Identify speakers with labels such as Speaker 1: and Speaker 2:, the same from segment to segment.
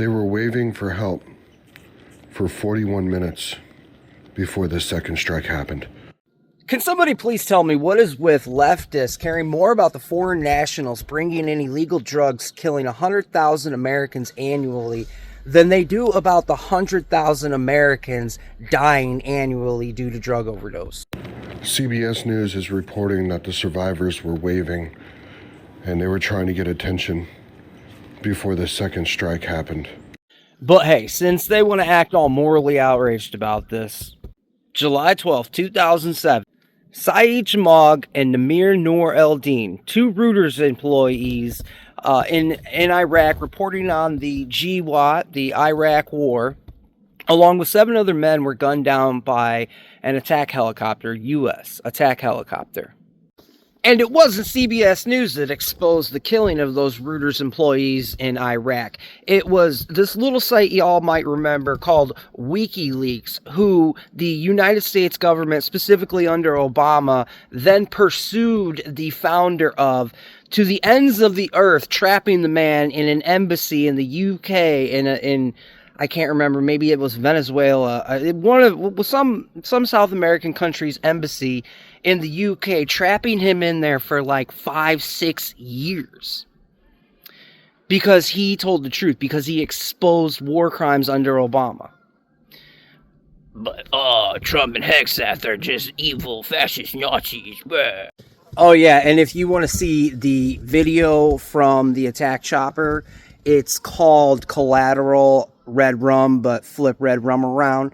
Speaker 1: They were waving for help for 41 minutes before the second strike happened.
Speaker 2: Can somebody please tell me what is with leftists caring more about the foreign nationals bringing in illegal drugs, killing 100,000 Americans annually, than they do about the 100,000 Americans dying annually due to drug overdose?
Speaker 1: CBS News is reporting that the survivors were waving and they were trying to get attention before the second strike happened.
Speaker 2: But hey, since they want to act all morally outraged about this, July 12, 2007, Saeed Chamaud and Namir Noor Eldin, two Reuters employees in Iraq, reporting on the GWAT, the Iraq War, along with 7 other men, were gunned down by an attack helicopter, U.S. attack helicopter. And it wasn't CBS News that exposed the killing of those Reuters employees in Iraq. It was this little site y'all might remember called WikiLeaks, who the United States government, specifically under Obama, then pursued the founder of to the ends of the earth, trapping the man in an embassy in the UK, in I can't remember, maybe it was Venezuela, some South American country's embassy in the UK, trapping him in there for like 5-6 years. Because he told the truth, because he exposed war crimes under Obama. But, Trump and Hegseth are just evil fascist Nazis. Bleh. Oh yeah, and if you want to see the video from the attack chopper, it's called Collateral Red Rum, but flip red rum around.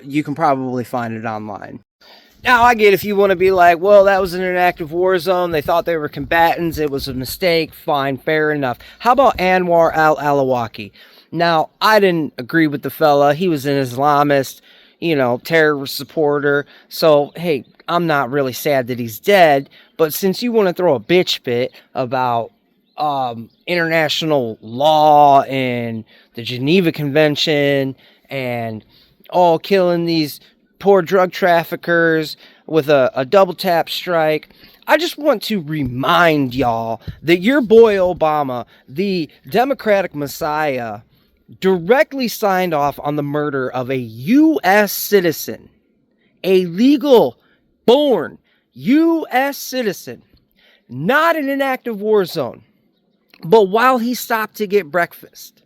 Speaker 2: You can probably find it online. Now, I get if you want to be like, well, that was an inactive war zone. They thought they were combatants. It was a mistake. Fine, fair enough. How about Anwar al-Awlaki? Now, I didn't agree with the fella. He was an Islamist, terrorist supporter. So, hey, I'm not really sad that he's dead. But since you want to throw a bitch fit about international law and the Geneva Convention and killing these poor drug traffickers with a double tap strike, I just want to remind y'all that your boy Obama, the Democratic Messiah, directly signed off on the murder of a U.S. citizen, a legal born U.S. citizen, not in an active war zone, but while he stopped to get breakfast.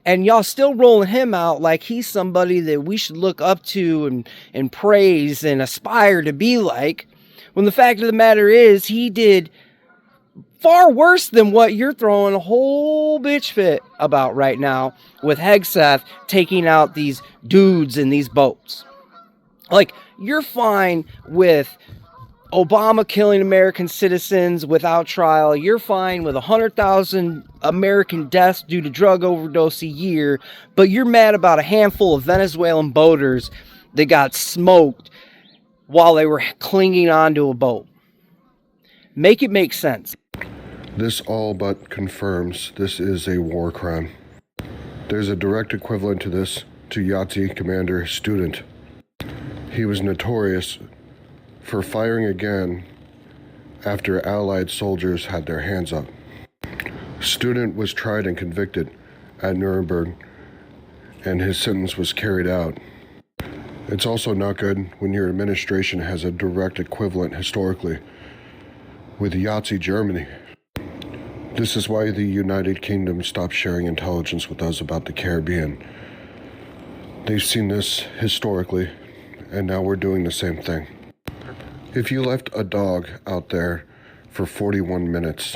Speaker 2: And y'all still rolling him out like he's somebody that we should look up to and praise and aspire to be like, when the fact of the matter is he did far worse than what you're throwing a whole bitch fit about right now with Hegseth taking out these dudes in these boats. Like, you're fine with Obama killing American citizens without trial. You're fine with 100,000 American deaths due to drug overdose a year, but you're mad about a handful of Venezuelan boaters that got smoked while they were clinging onto a boat. Make it make sense.
Speaker 1: This all but confirms this is a war crime. There's a direct equivalent to this to Yahtzee Commander Student. He was notorious for firing again after Allied soldiers had their hands up. Student was tried and convicted at Nuremberg, and his sentence was carried out. It's also not good when your administration has a direct equivalent historically with Yahtzee Germany. This is why the United Kingdom stopped sharing intelligence with us about the Caribbean. They've seen this historically, and now we're doing the same thing. If you left a dog out there for 41 minutes,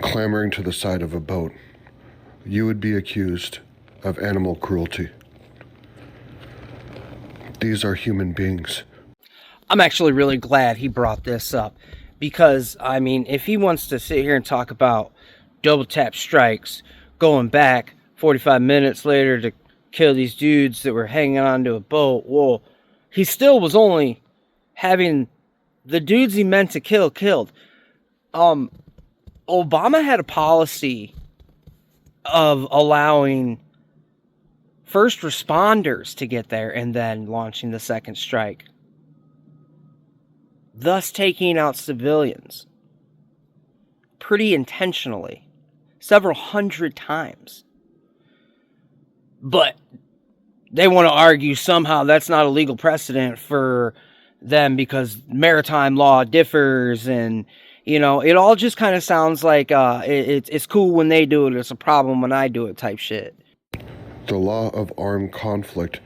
Speaker 1: clamoring to the side of a boat, you would be accused of animal cruelty. These are human beings.
Speaker 2: I'm actually really glad he brought this up because, I mean, if he wants to sit here and talk about double tap strikes, going back 45 minutes later to kill these dudes that were hanging onto a boat, well, he still was only having the dudes he meant to kill killed. Obama had a policy of allowing first responders to get there and then launching the second strike, thus taking out civilians pretty intentionally, several hundred times. But they want to argue somehow that's not a legal precedent for them because maritime law differs, and it all just kind of sounds like it's cool when they do it, it's a problem when I do it type shit.
Speaker 1: The law of armed conflict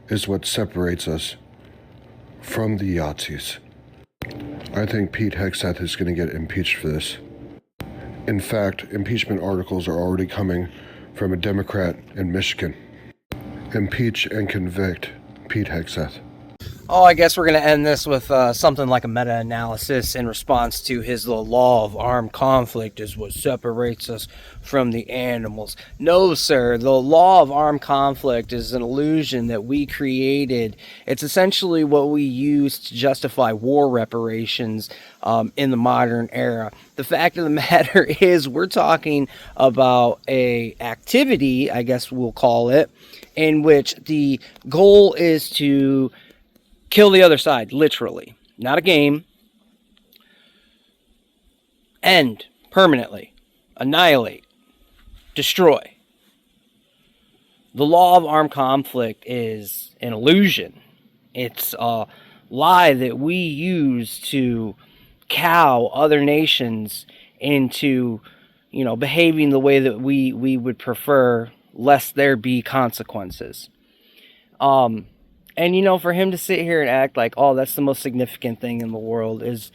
Speaker 1: is what separates us from the Yahtzees. I think Pete Hegseth is going to get impeached for this. In fact, impeachment articles are already coming from a Democrat in Michigan. Impeach and convict Pete Hegseth.
Speaker 2: Oh, I guess we're going to end this with something like a meta-analysis in response to the law of armed conflict is what separates us from the animals. No, sir. The law of armed conflict is an illusion that we created. It's essentially what we use to justify war reparations in the modern era. The fact of the matter is we're talking about a activity, I guess we'll call it, in which the goal is to kill the other side, literally. Not a game. End. Permanently. Annihilate. Destroy. The law of armed conflict is an illusion. It's a lie that we use to cow other nations into, behaving the way that we would prefer, lest there be consequences. And, for him to sit here and act like, oh, that's the most significant thing in the world is,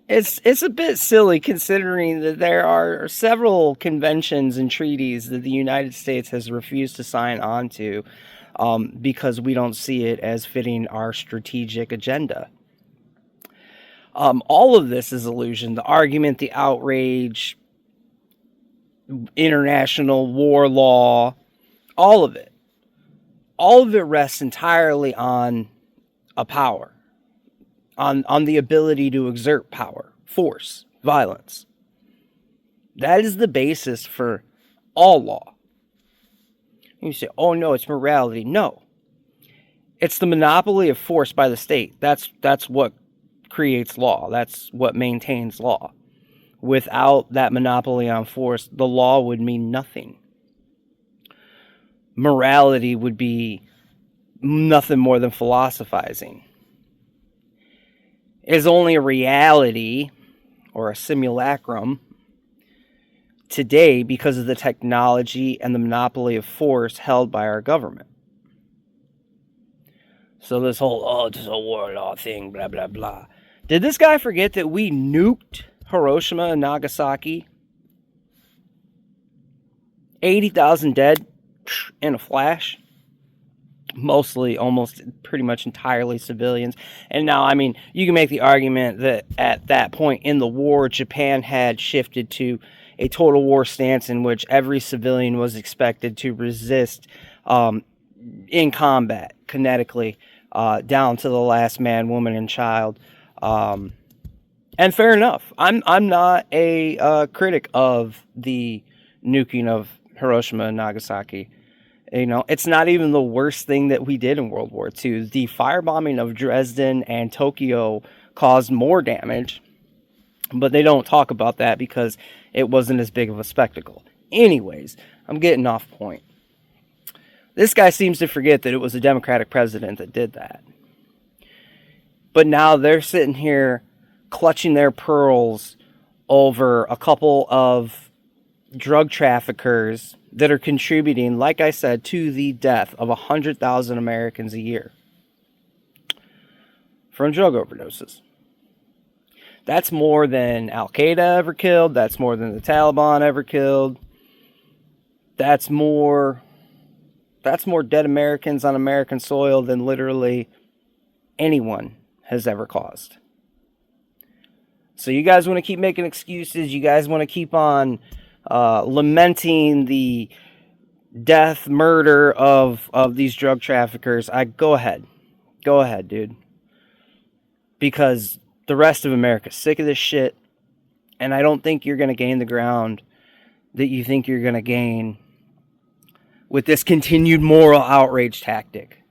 Speaker 2: it's a bit silly considering that there are several conventions and treaties that the United States has refused to sign on to because we don't see it as fitting our strategic agenda. All of this is illusion. The argument, the outrage, international war law, all of it. All of it rests entirely on a power, on the ability to exert power, force, violence. That is the basis for all law. You say, oh no, it's morality. No. It's the monopoly of force by the state. That's what creates law. That's what maintains law. Without that monopoly on force, the law would mean nothing. Morality would be nothing more than philosophizing. It is only a reality or a simulacrum today because of the technology and the monopoly of force held by our government. So this whole, it's a war law thing, blah, blah, blah. Did this guy forget that we nuked Hiroshima and Nagasaki? 80,000 dead in a flash. Mostly, almost pretty much entirely civilians. And now, you can make the argument that at that point in the war, Japan had shifted to a total war stance in which every civilian was expected to resist in combat, kinetically, down to the last man, woman, and child. And fair enough. I'm not a critic of the nuking of Hiroshima and Nagasaki. It's not even the worst thing that we did in World War II. The firebombing of Dresden and Tokyo caused more damage, but they don't talk about that because it wasn't as big of a spectacle. Anyways, I'm getting off point. This guy seems to forget that it was a Democratic president that did that. But now they're sitting here clutching their pearls over a couple of drug traffickers that are contributing, like I said, to the death of 100,000 Americans a year from drug overdoses. That's more than Al-Qaeda ever killed. That's more than the Taliban ever killed. That's more dead Americans on American soil than literally anyone has ever caused. So you guys want to keep making excuses. You guys want to keep on lamenting the death, murder of these drug traffickers. Go ahead, dude. Because the rest of America's sick of this shit, and I don't think you're going to gain the ground that you think you're going to gain with this continued moral outrage tactic.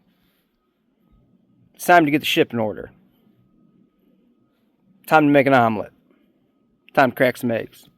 Speaker 2: It's time to get the ship in order. Time to make an omelet. Time to crack some eggs.